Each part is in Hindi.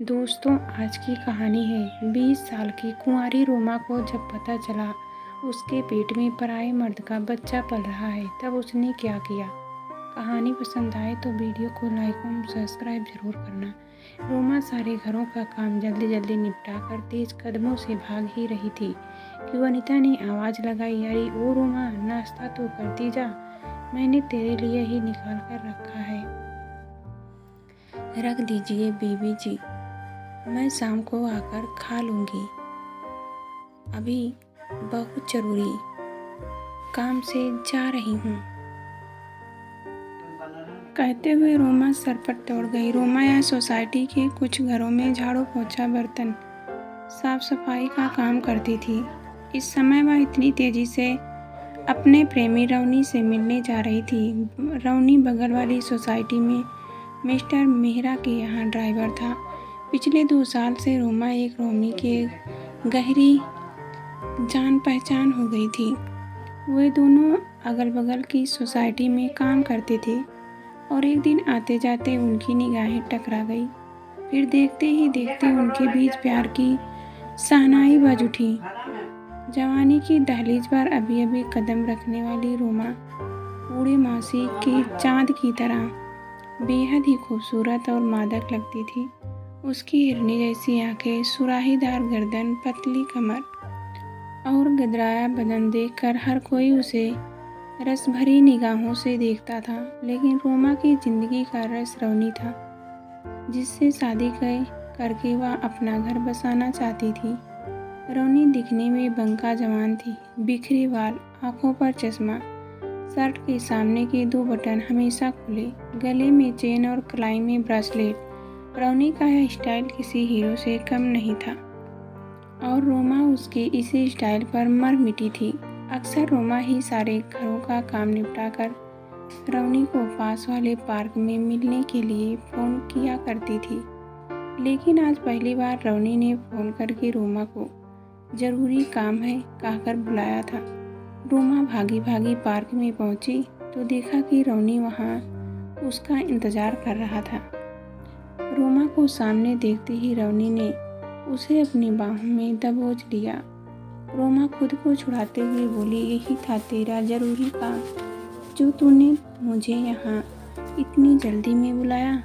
दोस्तों, आज की कहानी है 20 साल की कुंवारी रोमा को जब पता चला उसके पेट में पराये मर्द का बच्चा पल रहा है, तब उसने क्या किया। कहानी पसंद आए तो वीडियो को लाइक और सब्सक्राइब जरूर करना। रोमा सारे घरों का काम जल्दी जल्दी निपटा कर तेज कदमों से भाग ही रही थी कि वनिता ने आवाज़ लगाई, अरे ओ रोमा, नाश्ता तो करती जा, मैंने तेरे लिए ही निकाल कर रखा है। रख दीजिए बीबी जी, मैं शाम को आकर खा लूँगी, अभी बहुत ज़रूरी काम से जा रही हूँ। कहते हुए रोमा सर पर दौड़ गई। रोमा यहाँ सोसाइटी के कुछ घरों में झाड़ू पोछा बर्तन साफ सफाई का काम करती थी। इस समय वह इतनी तेज़ी से अपने प्रेमी रवनी से मिलने जा रही थी। रवनी बगल वाली सोसाइटी में मिस्टर मेहरा के यहाँ ड्राइवर था। पिछले 2 साल से रोमा एक रवनी के गहरी जान पहचान हो गई थी। वे दोनों अगल बगल की सोसाइटी में काम करते थे और एक दिन आते जाते उनकी निगाहें टकरा गई। फिर देखते ही देखते उनके बीच प्यार की शहनाई बज उठी। जवानी की दहलीज पर अभी अभी कदम रखने वाली रोमा पूर्णमासी के चांद की तरह बेहद ही खूबसूरत और मादक लगती थी। उसकी हिरनी जैसी आंखें, सुराहीदार गर्दन, पतली कमर और गदराया बदन देखकर हर कोई उसे रस भरी निगाहों से देखता था। लेकिन रोमा की जिंदगी का रस रवनी था, जिससे शादी करके वह अपना घर बसाना चाहती थी। रवनी दिखने में बंका जवान थी, बिखरे बाल, आंखों पर चश्मा, शर्ट के सामने के 2 बटन हमेशा खुले, गले में चेन और कलाई में ब्रेसलेट। रवनी का यह स्टाइल किसी हीरो से कम नहीं था और रोमा उसके इसी स्टाइल पर मर मिटी थी। अक्सर रोमा ही सारे घरों का काम निपटाकर रवनी को पास वाले पार्क में मिलने के लिए फ़ोन किया करती थी। लेकिन आज पहली बार रवनी ने फ़ोन करके रोमा को ज़रूरी काम है कहकर बुलाया था। रोमा भागी भागी पार्क में पहुंची तो देखा कि रवनी वहां उसका इंतज़ार कर रहा था। रोमा को सामने देखते ही रवनी ने उसे अपनी बाहों में दबोच लिया। रोमा खुद को छुड़ाते हुए बोली, यही था तेरा ज़रूरी काम जो तूने मुझे यहाँ इतनी जल्दी में बुलाया।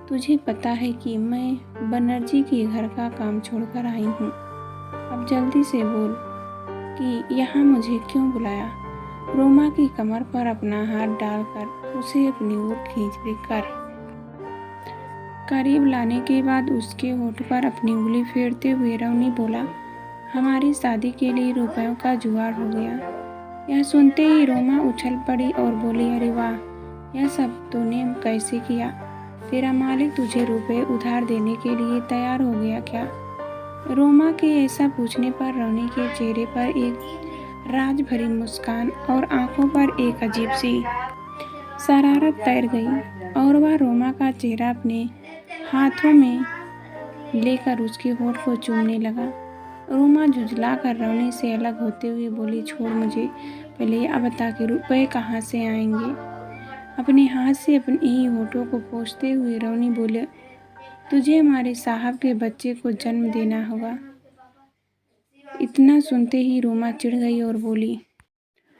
तुझे पता है कि मैं बनर्जी के घर का काम छोड़कर आई हूँ। अब जल्दी से बोल कि यहाँ मुझे क्यों बुलाया। रोमा की कमर पर अपना हाथ डालकर उसे अपनी ओर खींच करीब लाने के बाद उसके होठ पर अपनी उंगली फेरते हुए रवनी बोला, हमारी शादी के लिए रुपयों का जुगाड़ हो गया। यह सुनते ही रोमा उछल पड़ी और बोली, अरे वाह, यह सब तूने कैसे किया? तेरा मालिक तुझे रुपए उधार देने के लिए तैयार हो गया क्या? रोमा के ऐसा पूछने पर रवनी के चेहरे पर एक राज भरी मुस्कान और आंखों पर एक अजीब सी शरारत तैर गई और वह रोमा का चेहरा अपने हाथों में लेकर उसके होठ को चूमने लगा। रोमा झुंझला कर रवनी से अलग होते हुए बोली, छोड़ मुझे, पहले यह बता कि रुपए कहाँ से आएंगे। अपने हाथ से अपने ही होठों को पोंछते हुए रवनी बोले, तुझे हमारे साहब के बच्चे को जन्म देना होगा। इतना सुनते ही रोमा चिढ़ गई और बोली,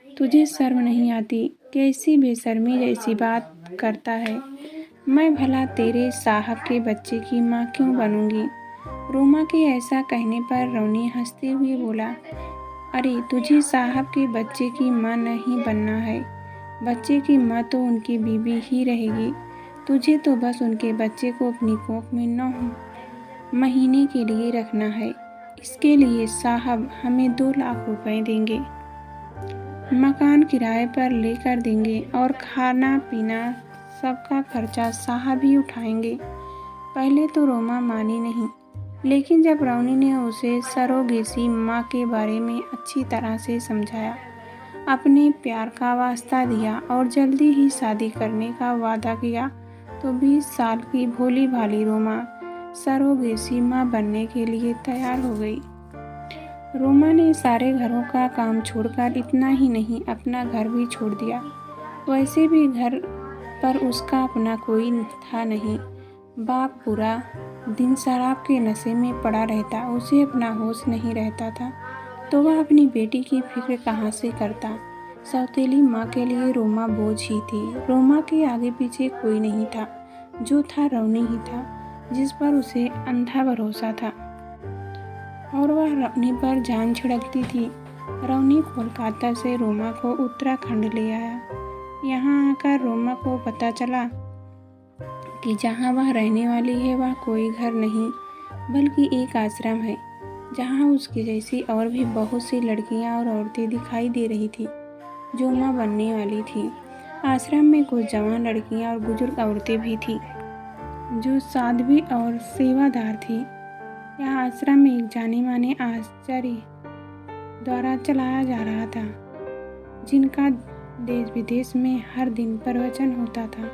तुझे शर्म नहीं आती? कैसी बेशर्मी जैसी बात करता है। मैं भला तेरे साहब के बच्चे की माँ क्यों बनूंगी? रोमा के ऐसा कहने पर रवनी हंसते हुए बोला, अरे तुझे साहब के बच्चे की माँ नहीं बनना है। बच्चे की माँ तो उनकी बीवी ही रहेगी। तुझे तो बस उनके बच्चे को अपनी कोख में 9 महीने के लिए रखना है। इसके लिए साहब हमें 2 लाख रुपए देंगे, मकान किराए पर लेकर देंगे और खाना पीना सबका खर्चा साहब ही उठाएंगे। पहले तो रोमा मानी नहीं, लेकिन जब रवनी ने उसे सरोगेसी माँ के बारे में अच्छी तरह से समझाया, अपने प्यार का वास्ता दिया और जल्दी ही शादी करने का वादा किया, तो 20 साल की भोली भाली रोमा सरोगेसी माँ बनने के लिए तैयार हो गई। रोमा ने सारे घरों का काम छोड़कर इतना ही नहीं, अपना घर भी छोड़ दिया। वैसे भी घर पर उसका अपना कोई था नहीं। बाप पूरा दिन शराब के नशे में पड़ा रहता, उसे अपना होश नहीं रहता था, तो वह अपनी बेटी की फिक्र कहाँ से करता। सौतेली माँ के लिए रोमा बोझ ही थी। रोमा के आगे पीछे कोई नहीं था, जो था रवनी ही था, जिस पर उसे अंधा भरोसा था और वह रवनी पर जान छिड़कती थी। रवनी कोलकाता से रोमा को उत्तराखंड ले आया। यहाँ आकर रोमा को पता चला कि जहाँ वह रहने वाली है वह कोई घर नहीं बल्कि एक आश्रम है, जहाँ उसकी जैसी और भी बहुत सी लड़कियाँ और औरतें दिखाई दे रही थी जो माँ बनने वाली थी। आश्रम में कुछ जवान लड़कियाँ और बुजुर्ग औरतें भी थीं जो साध्वी और सेवादार थीं। यह आश्रम एक जाने माने आचार्य द्वारा चलाया जा रहा था, जिनका देश विदेश में हर दिन प्रवचन होता था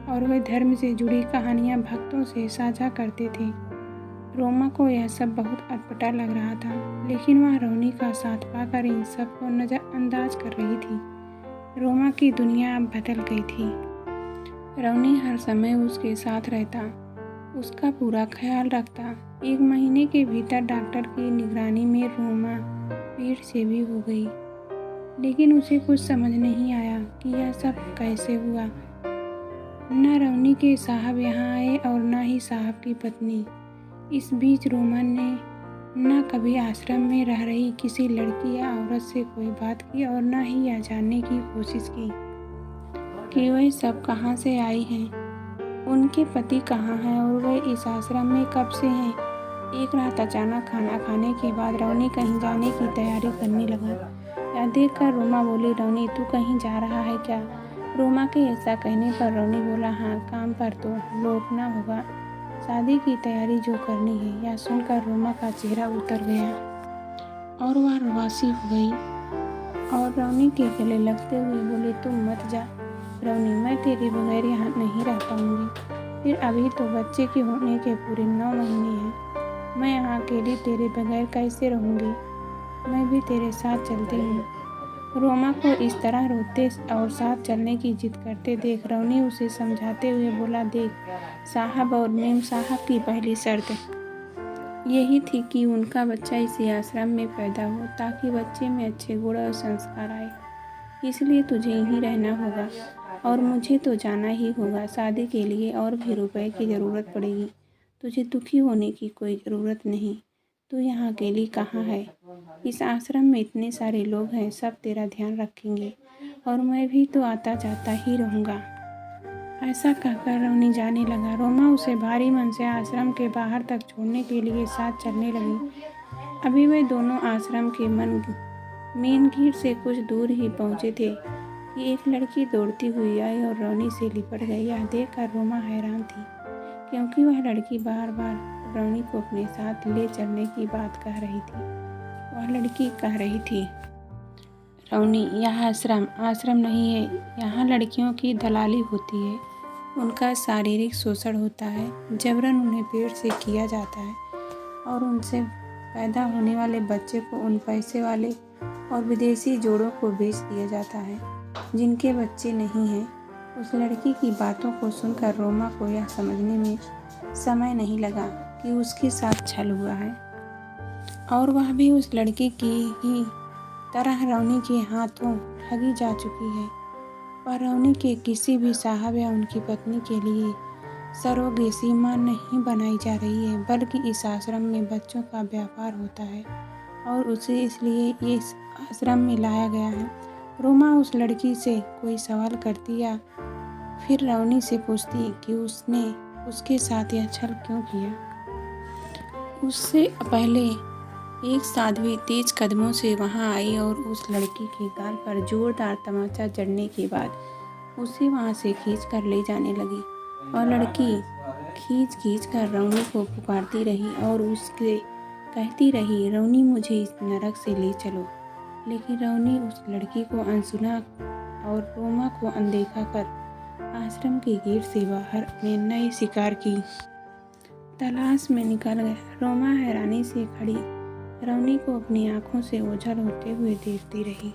और वे धर्म से जुड़ी कहानियाँ भक्तों से साझा करते थे। रोमा को यह सब बहुत अटपटा लग रहा था, लेकिन वह रवनी का साथ पाकर इन सब को नज़रअंदाज कर रही थी। रोमा की दुनिया अब बदल गई थी। रवनी हर समय उसके साथ रहता, उसका पूरा ख्याल रखता। 1 महीने के भीतर डॉक्टर की निगरानी में रोमा पेट से भी हो गई, लेकिन उसे कुछ समझ नहीं आया कि यह सब कैसे हुआ। न रवनी के साहब यहाँ आए और न ही साहब की पत्नी। इस बीच रोमा ने न कभी आश्रम में रह रही किसी लड़की या औरत से कोई बात की और न ही यह जानने की कोशिश की कि वह सब कहाँ से आई हैं, उनके पति कहाँ हैं और वह इस आश्रम में कब से हैं। एक रात अचानक खाना खाने के बाद रवनी कहीं जाने की तैयारी करने लगा। यह देखकर रोमा बोली, रवनी तू कहीं जा रहा है क्या? रोमा के ऐसा कहने पर रवनी बोला, हाँ काम पर तो लौटना होगा, शादी की तैयारी जो करनी है। यह सुनकर रोमा का चेहरा उतर गया और वह रुआसी हो गई और रवनी के गले लगते हुए बोले, तुम मत जा रवनी, मैं तेरे बगैर यहाँ नहीं रह पाऊँगी। फिर अभी तो बच्चे के होने के पूरे 9 महीने हैं, मैं यहाँ अकेली तेरे बगैर कैसे रहूँगी? मैं भी तेरे साथ चलती हूँ। रोमा को इस तरह रोते और साथ चलने की जिद करते देख रवनी उसे समझाते हुए बोला, देख साहब और मेम साहब की पहली शर्त यही थी कि उनका बच्चा इसी आश्रम में पैदा हो ताकि बच्चे में अच्छे गुण और संस्कार आए, इसलिए तुझे यहीं रहना होगा और मुझे तो जाना ही होगा। शादी के लिए और भी रुपए की ज़रूरत पड़ेगी, तुझे दुखी होने की कोई ज़रूरत नहीं। तू यहाँ अकेली कहाँ है? इस आश्रम में इतने सारे लोग हैं, सब तेरा ध्यान रखेंगे और मैं भी तो आता जाता ही रहूँगा। ऐसा कहकर रवनी जाने लगा। रोमा उसे भारी मन से आश्रम के बाहर तक छोड़ने के लिए साथ चलने लगी। अभी वे दोनों आश्रम के मेन गेट से कुछ दूर ही पहुँचे थे कि एक लड़की दौड़ती हुई आई और रवनी से लिपट गई। यह देखकर रोमा हैरान थी, क्योंकि वह लड़की बार बार रवनी को अपने साथ ले चलने की बात कह रही थी। वह लड़की कह रही थी, रवनी यह आश्रम नहीं है, यहाँ लड़कियों की दलाली होती है, उनका शारीरिक शोषण होता है, जबरन उन्हें पेट से किया जाता है और उनसे पैदा होने वाले बच्चे को उन पैसे वाले और विदेशी जोड़ों को बेच दिया जाता है जिनके बच्चे नहीं हैं। उस लड़की की बातों को सुनकर रोमा को यह समझने में समय नहीं लगा कि उसके साथ छल हुआ है और वह भी उस लड़की की ही तरह रवनी के हाथों ठगी जा चुकी है। पर रवनी के किसी भी साहब या उनकी पत्नी के लिए सरोगेसी मां नहीं बनाई जा रही है, बल्कि इस आश्रम में बच्चों का व्यापार होता है और उसे इसलिए इस आश्रम में लाया गया है। रोमा उस लड़की से कोई सवाल करती या फिर रवनी से पूछती कि उसने उसके साथ यह छल क्यों किया। उससे पहले एक साध्वी तेज कदमों से वहां आई और उस लड़की के गाल पर जोरदार तमाचा जड़ने के बाद उसे वहां से खींच कर ले जाने लगी और लड़की खींच कर रवनी को पुकारती रही और उसके कहती रही, रवनी मुझे इस नरक से ले चलो। लेकिन रवनी उस लड़की को अनसुना और रोमा को अनदेखा कर आश्रम के गेट से बाहर अपने नए शिकार की तलाश में निकल गया। रोमा हैरानी से खड़ी रवनी को अपनी आंखों से ओझल होते हुए देखती रही।